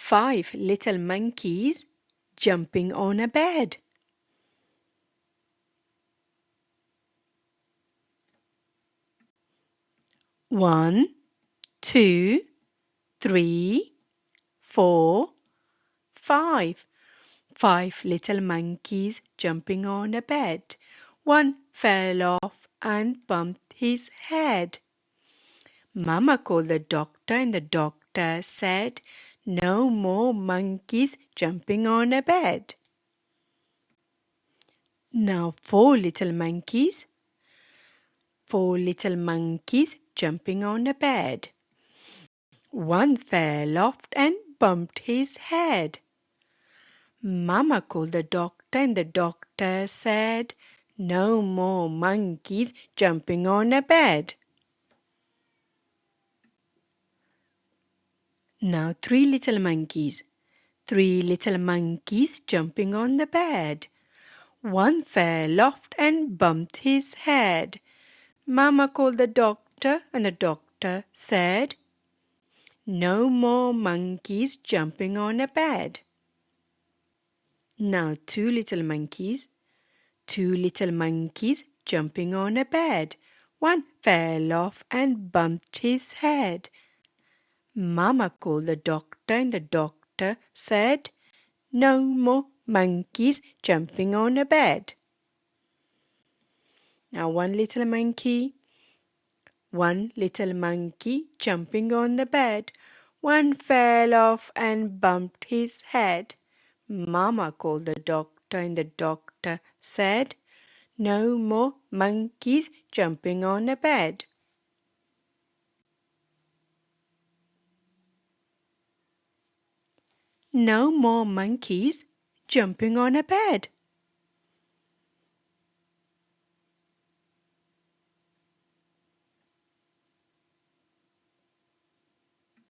5 little monkeys jumping on a bed. 1, 2, 3, 4, 5. 5 little monkeys jumping on a bed. One fell off and bumped his head. Mama called the doctor and the doctor said, "No more monkeys jumping on a bed." Now 4 little monkeys. 4 little monkeys jumping on a bed. One fell off and bumped his head. Mama called the doctor and the doctor said, "No more monkeys jumping on a bed." Now 3 little monkeys. 3 little monkeys jumping on the bed. One fell off and bumped his head. Mama called the doctor and the doctor said, "No more monkeys jumping on a bed." Now 2 little monkeys. 2 little monkeys jumping on a bed. One fell off and bumped his head. Mama called the doctor and the doctor said, "No more monkeys jumping on a bed." Now 1 little monkey. 1 little monkey jumping on the bed. One fell off and bumped his head. Mama called the doctor and the doctor said, "No more monkeys jumping on a bed." No more monkeys jumping on a bed.